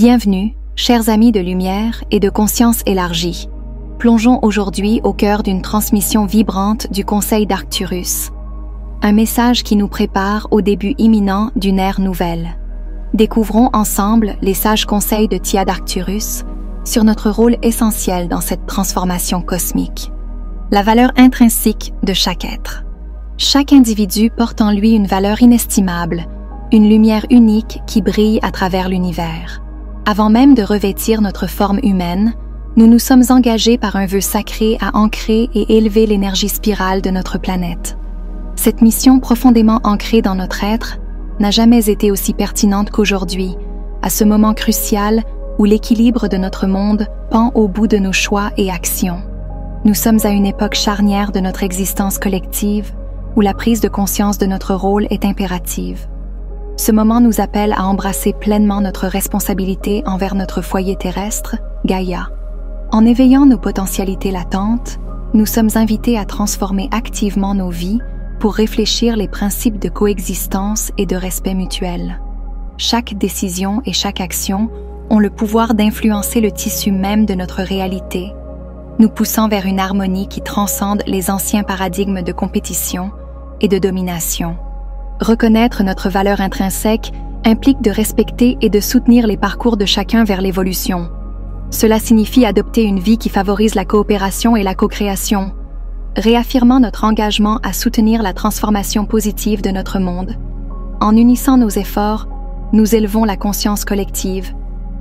Bienvenue, chers amis de lumière et de conscience élargie. Plongeons aujourd'hui au cœur d'une transmission vibrante du Conseil d'Arcturus. Un message qui nous prépare au début imminent d'une ère nouvelle. Découvrons ensemble les sages conseils de Tia d'Arcturus sur notre rôle essentiel dans cette transformation cosmique. La valeur intrinsèque de chaque être. Chaque individu porte en lui une valeur inestimable, une lumière unique qui brille à travers l'univers. Avant même de revêtir notre forme humaine, nous nous sommes engagés par un vœu sacré à ancrer et élever l'énergie spirale de notre planète. Cette mission profondément ancrée dans notre être n'a jamais été aussi pertinente qu'aujourd'hui, à ce moment crucial où l'équilibre de notre monde pend au bout de nos choix et actions. Nous sommes à une époque charnière de notre existence collective, où la prise de conscience de notre rôle est impérative. Ce moment nous appelle à embrasser pleinement notre responsabilité envers notre foyer terrestre, Gaïa. En éveillant nos potentialités latentes, nous sommes invités à transformer activement nos vies pour réfléchir les principes de coexistence et de respect mutuel. Chaque décision et chaque action ont le pouvoir d'influencer le tissu même de notre réalité, nous poussant vers une harmonie qui transcende les anciens paradigmes de compétition et de domination. Reconnaître notre valeur intrinsèque implique de respecter et de soutenir les parcours de chacun vers l'évolution. Cela signifie adopter une vie qui favorise la coopération et la co-création, réaffirmant notre engagement à soutenir la transformation positive de notre monde. En unissant nos efforts, nous élevons la conscience collective,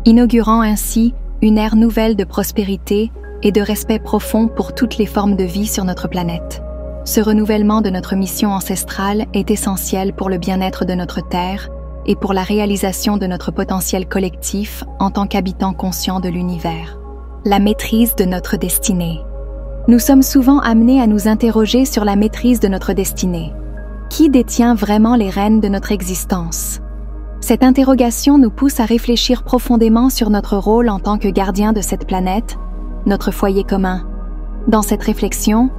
inaugurant ainsi une ère nouvelle de prospérité et de respect profond pour toutes les formes de vie sur notre planète. Ce renouvellement de notre mission ancestrale est essentiel pour le bien-être de notre Terre et pour la réalisation de notre potentiel collectif en tant qu'habitants conscients de l'univers. La maîtrise de notre destinée. Nous sommes souvent amenés à nous interroger sur la maîtrise de notre destinée. Qui détient vraiment les rênes de notre existence? Cette interrogation nous pousse à réfléchir profondément sur notre rôle en tant que gardien de cette planète, notre foyer commun. Dans cette réflexion,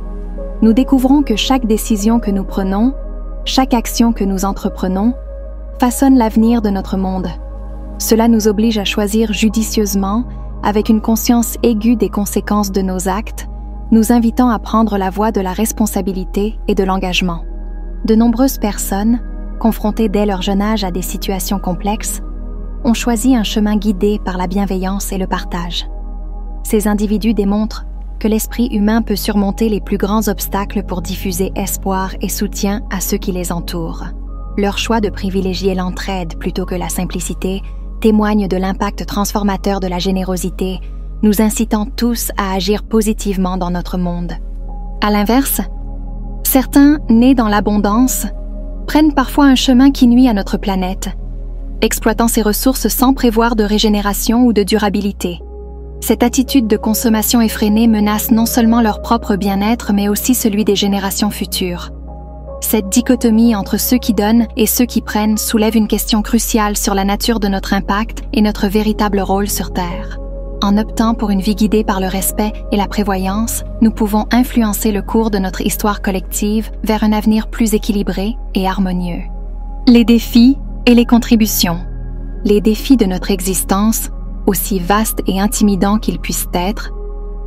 nous découvrons que chaque décision que nous prenons, chaque action que nous entreprenons, façonne l'avenir de notre monde. Cela nous oblige à choisir judicieusement, avec une conscience aiguë des conséquences de nos actes, nous invitant à prendre la voie de la responsabilité et de l'engagement. De nombreuses personnes, confrontées dès leur jeune âge à des situations complexes, ont choisi un chemin guidé par la bienveillance et le partage. Ces individus démontrent que l'esprit humain peut surmonter les plus grands obstacles pour diffuser espoir et soutien à ceux qui les entourent. Leur choix de privilégier l'entraide plutôt que la simplicité témoigne de l'impact transformateur de la générosité, nous incitant tous à agir positivement dans notre monde. À l'inverse, certains, nés dans l'abondance, prennent parfois un chemin qui nuit à notre planète, exploitant ses ressources sans prévoir de régénération ou de durabilité. Cette attitude de consommation effrénée menace non seulement leur propre bien-être, mais aussi celui des générations futures. Cette dichotomie entre ceux qui donnent et ceux qui prennent soulève une question cruciale sur la nature de notre impact et notre véritable rôle sur Terre. En optant pour une vie guidée par le respect et la prévoyance, nous pouvons influencer le cours de notre histoire collective vers un avenir plus équilibré et harmonieux. Les défis et les contributions. Les défis de notre existence, aussi vastes et intimidants qu'ils puissent être,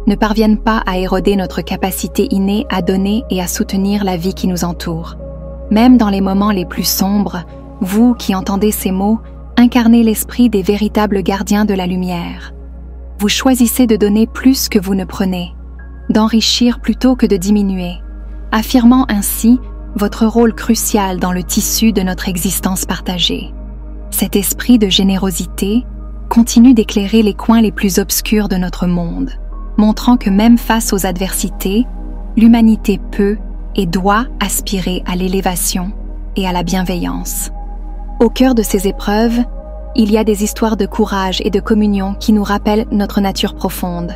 ne parviennent pas à éroder notre capacité innée à donner et à soutenir la vie qui nous entoure. Même dans les moments les plus sombres, vous qui entendez ces mots, incarnez l'esprit des véritables gardiens de la lumière. Vous choisissez de donner plus que vous ne prenez, d'enrichir plutôt que de diminuer, affirmant ainsi votre rôle crucial dans le tissu de notre existence partagée. Cet esprit de générosité continue d'éclairer les coins les plus obscurs de notre monde, montrant que même face aux adversités, l'humanité peut et doit aspirer à l'élévation et à la bienveillance. Au cœur de ces épreuves, il y a des histoires de courage et de communion qui nous rappellent notre nature profonde.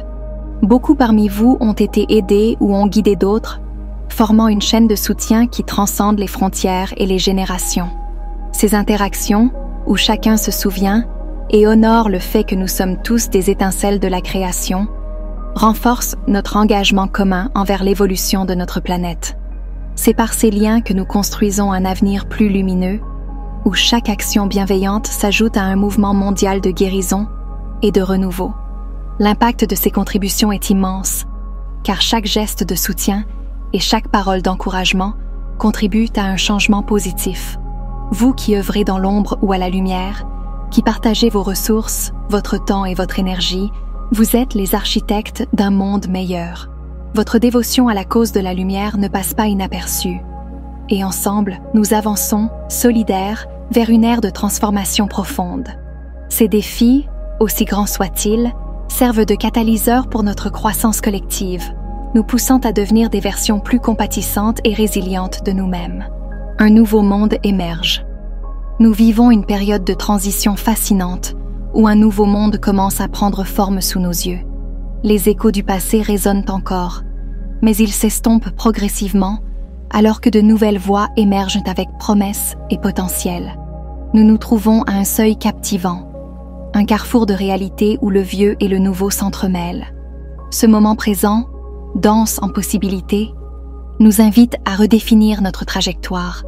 Beaucoup parmi vous ont été aidés ou ont guidé d'autres, formant une chaîne de soutien qui transcende les frontières et les générations. Ces interactions, où chacun se souvient et honore le fait que nous sommes tous des étincelles de la création, renforcent notre engagement commun envers l'évolution de notre planète. C'est par ces liens que nous construisons un avenir plus lumineux, où chaque action bienveillante s'ajoute à un mouvement mondial de guérison et de renouveau. L'impact de ces contributions est immense, car chaque geste de soutien et chaque parole d'encouragement contribuent à un changement positif. Vous qui œuvrez dans l'ombre ou à la lumière, qui partagez vos ressources, votre temps et votre énergie, vous êtes les architectes d'un monde meilleur. Votre dévotion à la cause de la lumière ne passe pas inaperçue. Et ensemble, nous avançons, solidaires, vers une ère de transformation profonde. Ces défis, aussi grands soient-ils, servent de catalyseur pour notre croissance collective, nous poussant à devenir des versions plus compatissantes et résilientes de nous-mêmes. Un nouveau monde émerge. Nous vivons une période de transition fascinante, où un nouveau monde commence à prendre forme sous nos yeux. Les échos du passé résonnent encore, mais ils s'estompent progressivement, alors que de nouvelles voix émergent avec promesses et potentiel. Nous nous trouvons à un seuil captivant, un carrefour de réalité où le vieux et le nouveau s'entremêlent. Ce moment présent, dense en possibilités, nous invite à redéfinir notre trajectoire,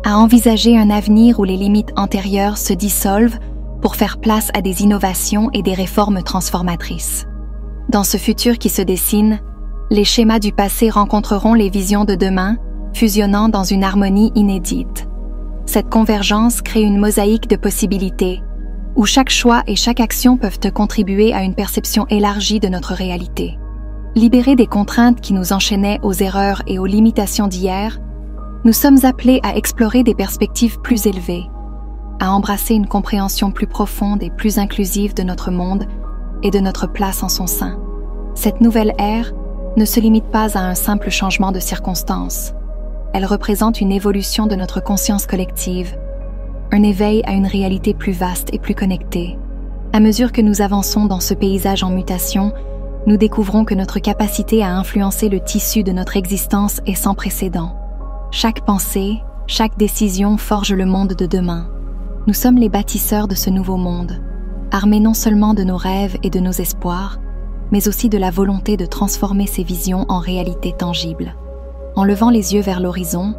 à envisager un avenir où les limites antérieures se dissolvent pour faire place à des innovations et des réformes transformatrices. Dans ce futur qui se dessine, les schémas du passé rencontreront les visions de demain, fusionnant dans une harmonie inédite. Cette convergence crée une mosaïque de possibilités, où chaque choix et chaque action peuvent contribuer à une perception élargie de notre réalité. Libérés des contraintes qui nous enchaînaient aux erreurs et aux limitations d'hier, nous sommes appelés à explorer des perspectives plus élevées, à embrasser une compréhension plus profonde et plus inclusive de notre monde et de notre place en son sein. Cette nouvelle ère ne se limite pas à un simple changement de circonstances. Elle représente une évolution de notre conscience collective, un éveil à une réalité plus vaste et plus connectée. À mesure que nous avançons dans ce paysage en mutation, nous découvrons que notre capacité à influencer le tissu de notre existence est sans précédent. Chaque pensée, chaque décision forge le monde de demain. Nous sommes les bâtisseurs de ce nouveau monde, armés non seulement de nos rêves et de nos espoirs, mais aussi de la volonté de transformer ces visions en réalité tangible. En levant les yeux vers l'horizon,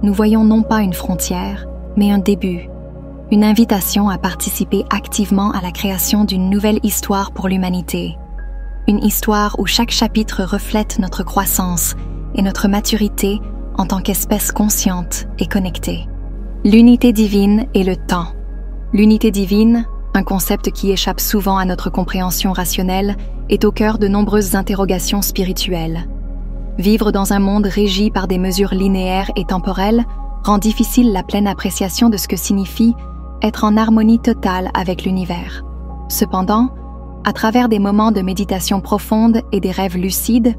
nous voyons non pas une frontière, mais un début, une invitation à participer activement à la création d'une nouvelle histoire pour l'humanité. Une histoire où chaque chapitre reflète notre croissance et notre maturité en tant qu'espèce consciente et connectée. L'unité divine et le temps. L'unité divine, un concept qui échappe souvent à notre compréhension rationnelle, est au cœur de nombreuses interrogations spirituelles. Vivre dans un monde régi par des mesures linéaires et temporelles rend difficile la pleine appréciation de ce que signifie être en harmonie totale avec l'univers. Cependant, à travers des moments de méditation profonde et des rêves lucides,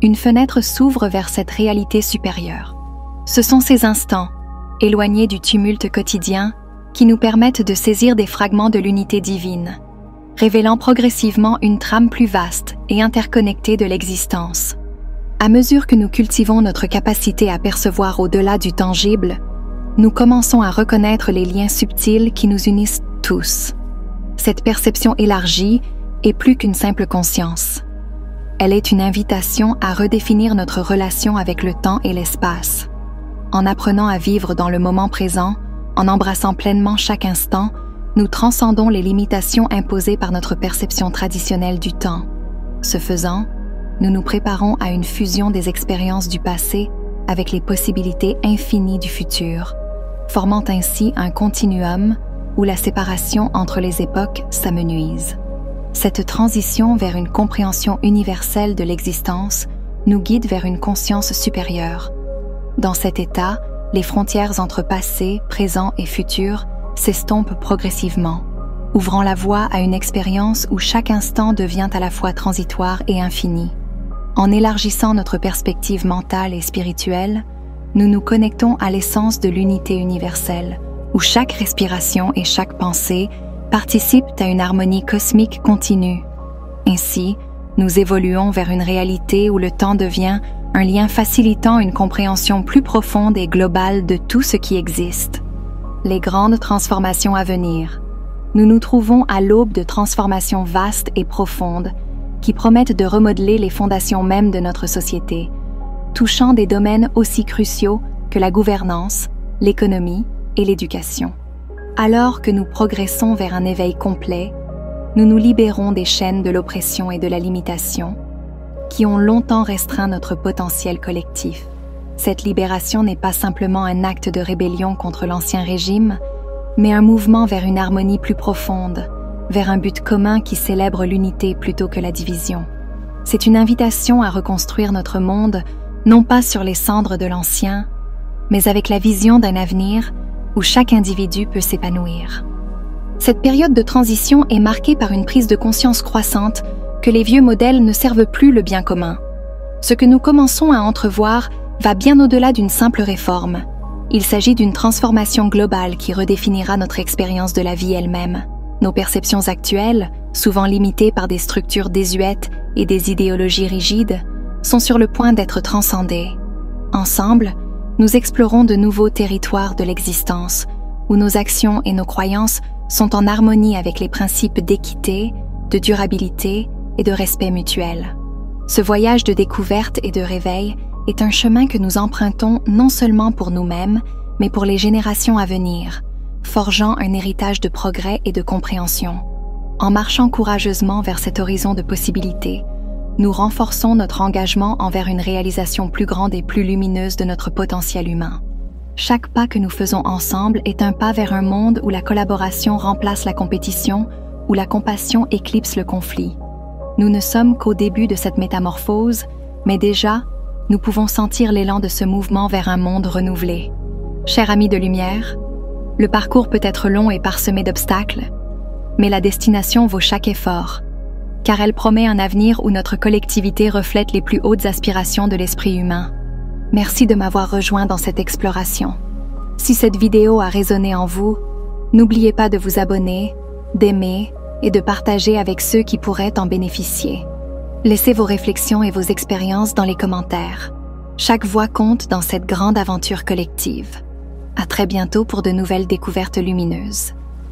une fenêtre s'ouvre vers cette réalité supérieure. Ce sont ces instants, éloignés du tumulte quotidien, qui nous permettent de saisir des fragments de l'unité divine, révélant progressivement une trame plus vaste et interconnectée de l'existence. À mesure que nous cultivons notre capacité à percevoir au-delà du tangible, nous commençons à reconnaître les liens subtils qui nous unissent tous. Cette perception élargie est plus qu'une simple conscience. Elle est une invitation à redéfinir notre relation avec le temps et l'espace. En apprenant à vivre dans le moment présent, en embrassant pleinement chaque instant, nous transcendons les limitations imposées par notre perception traditionnelle du temps. Ce faisant, nous nous préparons à une fusion des expériences du passé avec les possibilités infinies du futur, formant ainsi un continuum où la séparation entre les époques s'amenuise. Cette transition vers une compréhension universelle de l'existence nous guide vers une conscience supérieure. Dans cet état, les frontières entre passé, présent et futur s'estompent progressivement, ouvrant la voie à une expérience où chaque instant devient à la fois transitoire et infini. En élargissant notre perspective mentale et spirituelle, nous nous connectons à l'essence de l'unité universelle, où chaque respiration et chaque pensée participent à une harmonie cosmique continue. Ainsi, nous évoluons vers une réalité où le temps devient un lien facilitant une compréhension plus profonde et globale de tout ce qui existe. Les grandes transformations à venir. Nous nous trouvons à l'aube de transformations vastes et profondes qui promettent de remodeler les fondations mêmes de notre société, touchant des domaines aussi cruciaux que la gouvernance, l'économie et l'éducation. Alors que nous progressons vers un éveil complet, nous nous libérons des chaînes de l'oppression et de la limitation qui ont longtemps restreint notre potentiel collectif. Cette libération n'est pas simplement un acte de rébellion contre l'ancien régime, mais un mouvement vers une harmonie plus profonde, vers un but commun qui célèbre l'unité plutôt que la division. C'est une invitation à reconstruire notre monde, non pas sur les cendres de l'ancien, mais avec la vision d'un avenir où chaque individu peut s'épanouir. Cette période de transition est marquée par une prise de conscience croissante que les vieux modèles ne servent plus le bien commun. Ce que nous commençons à entrevoir va bien au-delà d'une simple réforme. Il s'agit d'une transformation globale qui redéfinira notre expérience de la vie elle-même. Nos perceptions actuelles, souvent limitées par des structures désuètes et des idéologies rigides, sont sur le point d'être transcendées. Ensemble, nous explorons de nouveaux territoires de l'existence, où nos actions et nos croyances sont en harmonie avec les principes d'équité, de durabilité et de respect mutuel. Ce voyage de découverte et de réveil est un chemin que nous empruntons non seulement pour nous-mêmes, mais pour les générations à venir, forgeant un héritage de progrès et de compréhension. En marchant courageusement vers cet horizon de possibilités, nous renforçons notre engagement envers une réalisation plus grande et plus lumineuse de notre potentiel humain. Chaque pas que nous faisons ensemble est un pas vers un monde où la collaboration remplace la compétition, où la compassion éclipse le conflit. Nous ne sommes qu'au début de cette métamorphose, mais déjà, nous pouvons sentir l'élan de ce mouvement vers un monde renouvelé. Chers amis de lumière, le parcours peut être long et parsemé d'obstacles, mais la destination vaut chaque effort, car elle promet un avenir où notre collectivité reflète les plus hautes aspirations de l'esprit humain. Merci de m'avoir rejoint dans cette exploration. Si cette vidéo a résonné en vous, n'oubliez pas de vous abonner, d'aimer et de partager avec ceux qui pourraient en bénéficier. Laissez vos réflexions et vos expériences dans les commentaires. Chaque voix compte dans cette grande aventure collective. À très bientôt pour de nouvelles découvertes lumineuses.